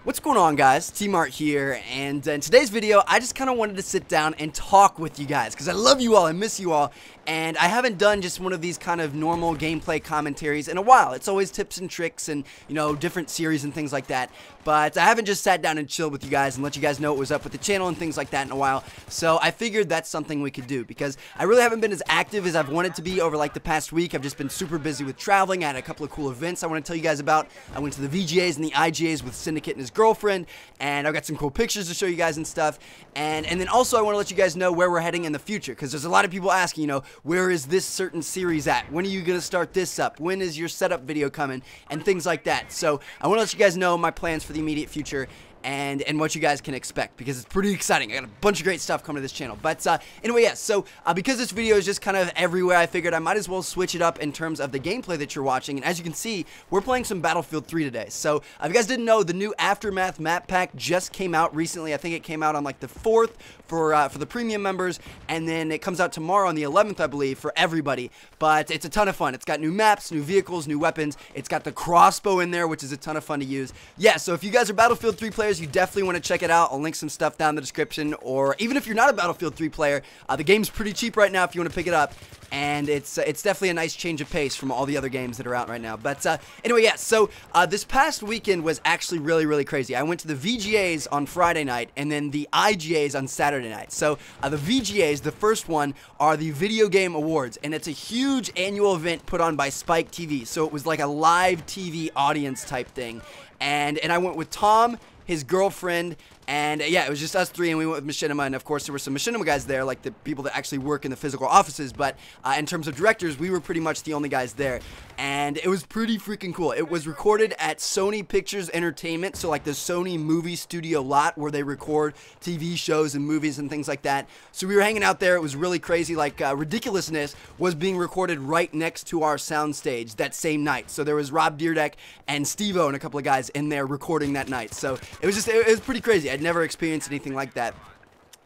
What's going on, guys? TmarTn here, and in today's video I just kind of wanted to sit down and talk with you guys because I love you all, I miss you all, and I haven't done just one of these kind of normal gameplay commentaries in a while. It's always tips and tricks and, you know, different series and things like that, but I haven't just sat down and chilled with you guys and let you guys know what was up with the channel and things like that in a while, so I figured that's something we could do because I really haven't been as active as I've wanted to be over like the past week. I've just been super busy with traveling. I had a couple of cool events I want to tell you guys about. I went to the VGAs and the IGAs with Syndicate and his girlfriend, and I've got some cool pictures to show you guys and stuff, and then also I want to let you guys know where we're heading in the future, because there's a lot of people asking, you know, where is this certain series at? When are you going to start this up? When is your setup video coming? And things like that. So I want to let you guys know my plans for the immediate future and what you guys can expect, because it's pretty exciting. I got a bunch of great stuff coming to this channel. But anyway, yeah, so because this video is just kind of everywhere, I figured I might as well switch it up in terms of the gameplay that you're watching. And as you can see, we're playing some Battlefield 3 today. So if you guys didn't know, the new Aftermath map pack just came out recently. I think it came out on like the 4th for the premium members, and then it comes out tomorrow on the 11th, I believe, for everybody. But it's a ton of fun. It's got new maps, new vehicles, new weapons. It's got the crossbow in there, which is a ton of fun to use. Yeah, so if you guys are Battlefield 3 players, you definitely want to check it out. I'll link some stuff down in the description, or even if you're not a Battlefield 3 player, the game's pretty cheap right now if you want to pick it up, and it's definitely a nice change of pace from all the other games that are out right now. But anyway, yeah, so this past weekend was actually really crazy. I went to the VGAs on Friday night, and then the IGAs on Saturday night. So the VGAs, the first one, are the Video Game Awards, and it's a huge annual event put on by Spike TV. So it was like a live TV audience type thing, and I went with Tom, his girlfriend, and yeah, it was just us three, and we went with Machinima, and of course there were some Machinima guys there, like the people that actually work in the physical offices, but in terms of directors, we were pretty much the only guys there, and it was pretty freaking cool. It was recorded at Sony Pictures Entertainment, so like the Sony movie studio lot where they record TV shows and movies and things like that. So we were hanging out there. It was really crazy. Like Ridiculousness was being recorded right next to our soundstage that same night. So there was Rob Dyrdek and Steve-O and a couple of guys in there recording that night. So it was pretty crazy. I'd never experienced anything like that.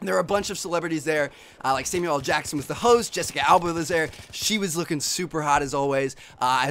There were a bunch of celebrities there, like Samuel L. Jackson was the host, Jessica Alba was there, she was looking super hot as always.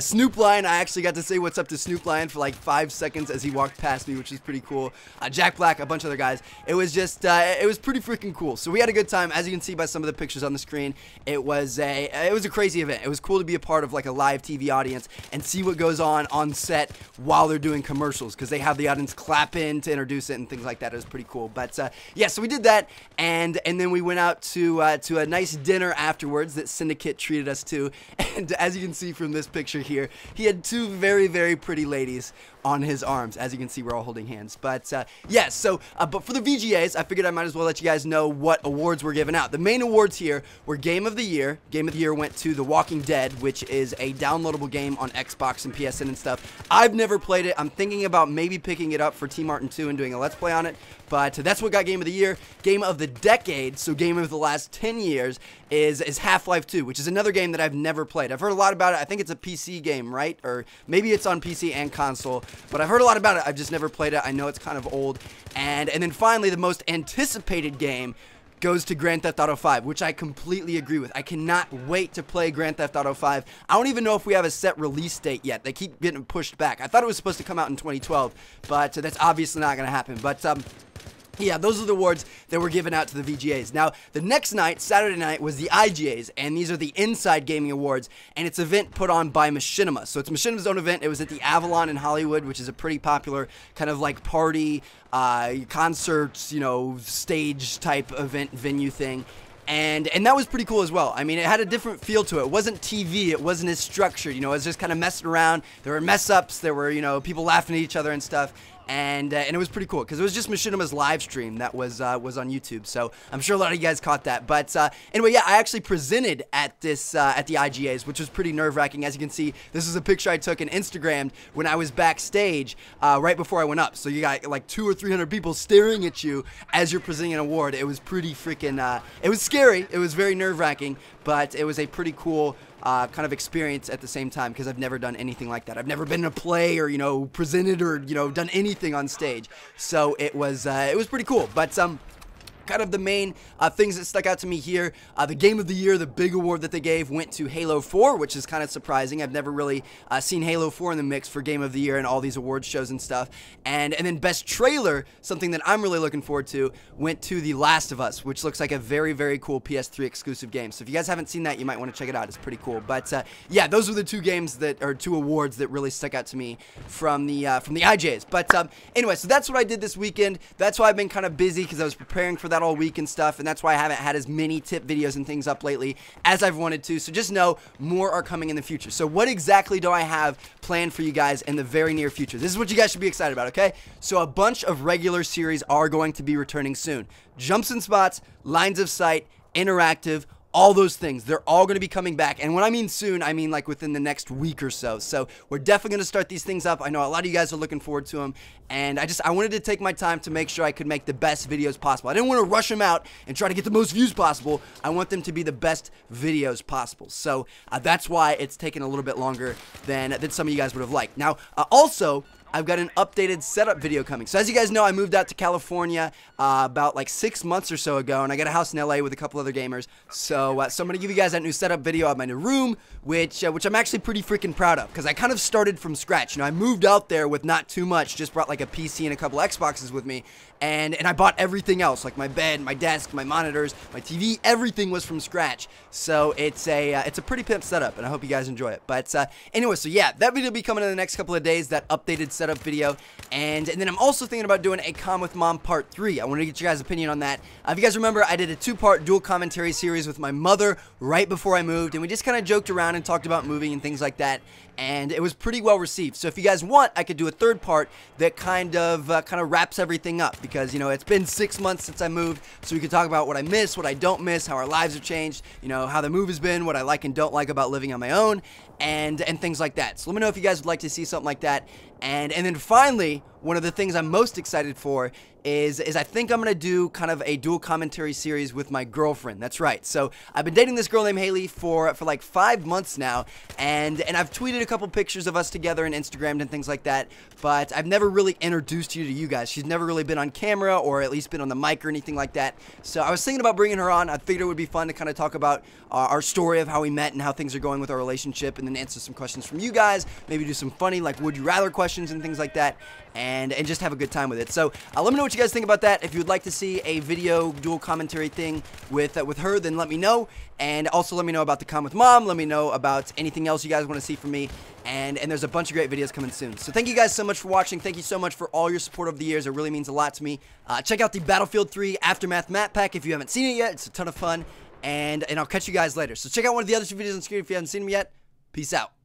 Snoop Lion, I actually got to say what's up to Snoop Lion for like 5 seconds as he walked past me, which is pretty cool. Jack Black, a bunch of other guys. It was just, it was pretty freaking cool. So we had a good time, as you can see by some of the pictures on the screen. It was a crazy event. It was cool to be a part of like a live TV audience and see what goes on set while they're doing commercials, because they have the audience clap in to introduce it and things like that. It was pretty cool. But yeah, so we did that. And then we went out to a nice dinner afterwards that Syndicate treated us to, and as you can see from this picture here, he had two very pretty ladies on his arms. As you can see, we're all holding hands. But yeah, so but for the VGAs, I figured I might as well let you guys know what awards were given out. The main awards here were Game of the Year. Game of the Year went to The Walking Dead, which is a downloadable game on Xbox and PSN and stuff. I've never played it. I'm thinking about maybe picking it up for TmarTn 2 and doing a Let's Play on it, but that's what got Game of the Year. Game of the Decade, so game of the last 10 years, is Half-Life 2, which is another game that I've never played. I've heard a lot about it. I think it's a PC game, right? Or maybe it's on PC and console, but I've heard a lot about it. I've just never played it. I know it's kind of old. And then finally, the most anticipated game goes to Grand Theft Auto 5, which I completely agree with. I cannot wait to play Grand Theft Auto 5. I don't even know if we have a set release date yet. They keep getting pushed back. I thought it was supposed to come out in 2012, but that's obviously not going to happen. But yeah, those are the awards that were given out to the VGAs. Now, the next night, Saturday night, was the IGAs, and these are the Inside Gaming Awards, and it's an event put on by Machinima. So it's Machinima's own event. It was at the Avalon in Hollywood, which is a pretty popular kind of like party, concerts, you know, stage type event venue thing. And that was pretty cool as well. I mean, it had a different feel to it. It wasn't TV. It wasn't as structured. You know, it was just kind of messing around. There were mess-ups. There were, you know, people laughing at each other and stuff. And it was pretty cool because it was just Machinima's live stream that was on YouTube. So I'm sure a lot of you guys caught that. But anyway, yeah, I actually presented at this at the IGAs, which was pretty nerve-wracking. As you can see, this is a picture I took and Instagrammed when I was backstage right before I went up. So you got like 200 or 300 people staring at you as you're presenting an award. It was pretty freaking. It was scary. It was very nerve-wracking, but it was a pretty cool kind of experience at the same time, because I've never done anything like that. I've never been in a play or, you know, presented or, you know, done anything on stage. So it was pretty cool. But kind of the main things that stuck out to me here. The Game of the Year, the big award that they gave, went to Halo 4, which is kind of surprising. I've never really seen Halo 4 in the mix for Game of the Year and all these awards shows and stuff. And then Best Trailer, something that I'm really looking forward to, went to The Last of Us, which looks like a very, very cool PS3 exclusive game. So if you guys haven't seen that, you might want to check it out. It's pretty cool. But yeah, those were the two awards that really stuck out to me from the IJs. But anyway, so that's what I did this weekend. That's why I've been kind of busy, because I was preparing for that all week and stuff, and that's why I haven't had as many tip videos and things up lately as I've wanted to. So just know more are coming in the future. So what exactly do I have planned for you guys in the very near future? This is what you guys should be excited about, okay? So a bunch of regular series are going to be returning soon. Jumps and Spots, Lines of Sight, Interactive, all those things, they're all going to be coming back. And when I mean soon, I mean like within the next week or so. So we're definitely going to start these things up. I know a lot of you guys are looking forward to them. And I wanted to take my time to make sure I could make the best videos possible. I didn't want to rush them out and try to get the most views possible. I want them to be the best videos possible. So that's why it's taken a little bit longer than some of you guys would have liked. Now, also, I've got an updated setup video coming. So as you guys know, I moved out to California about like 6 months or so ago, and I got a house in LA with a couple other gamers. So I'm going to give you guys that new setup video of my new room, which I'm actually pretty freaking proud of, because I kind of started from scratch. You know, I moved out there with not too much, just brought like a PC and a couple Xboxes with me, and I bought everything else, like my bed, my desk, my monitors, my TV, everything was from scratch. So it's a pretty pimp setup, and I hope you guys enjoy it. But anyway, so yeah, that video will be coming in the next couple of days, that updated setup video. And then I'm also thinking about doing a Con with Mom Part 3. I want to get you guys' opinion on that. If you guys remember, I did a 2-part dual commentary series with my mother right before I moved, and we just kind of joked around and talked about moving and things like that. And it was pretty well received. So if you guys want, I could do a 3rd part that kind of wraps everything up, because, you know, it's been 6 months since I moved, so we could talk about what I miss, what I don't miss, how our lives have changed, you know, how the move has been, what I like and don't like about living on my own, and things like that. So let me know if you guys would like to see something like that. And then finally, one of the things I'm most excited for is I think I'm going to do kind of a dual commentary series with my girlfriend. That's right. So I've been dating this girl named Haley for like 5 months now, and I've tweeted a couple pictures of us together and Instagrammed and things like that, but I've never really introduced you guys. She's never really been on camera, or at least been on the mic or anything like that. So I was thinking about bringing her on. I figured it would be fun to kind of talk about our story of how we met and how things are going with our relationship, and then answer some questions from you guys, maybe do some funny like would you rather questions and things like that, and just have a good time with it. So let me know what you guys think about that. If you would like to see a video dual commentary thing with her, then let me know. And also let me know about the Con with Mom. Let me know about anything else you guys want to see from me. And there's a bunch of great videos coming soon. So thank you guys so much for watching. Thank you so much for all your support over the years. It really means a lot to me. Check out the Battlefield 3 Aftermath map pack if you haven't seen it yet. It's a ton of fun. And I'll catch you guys later. So check out one of the other 2 videos on screen if you haven't seen them yet. Peace out.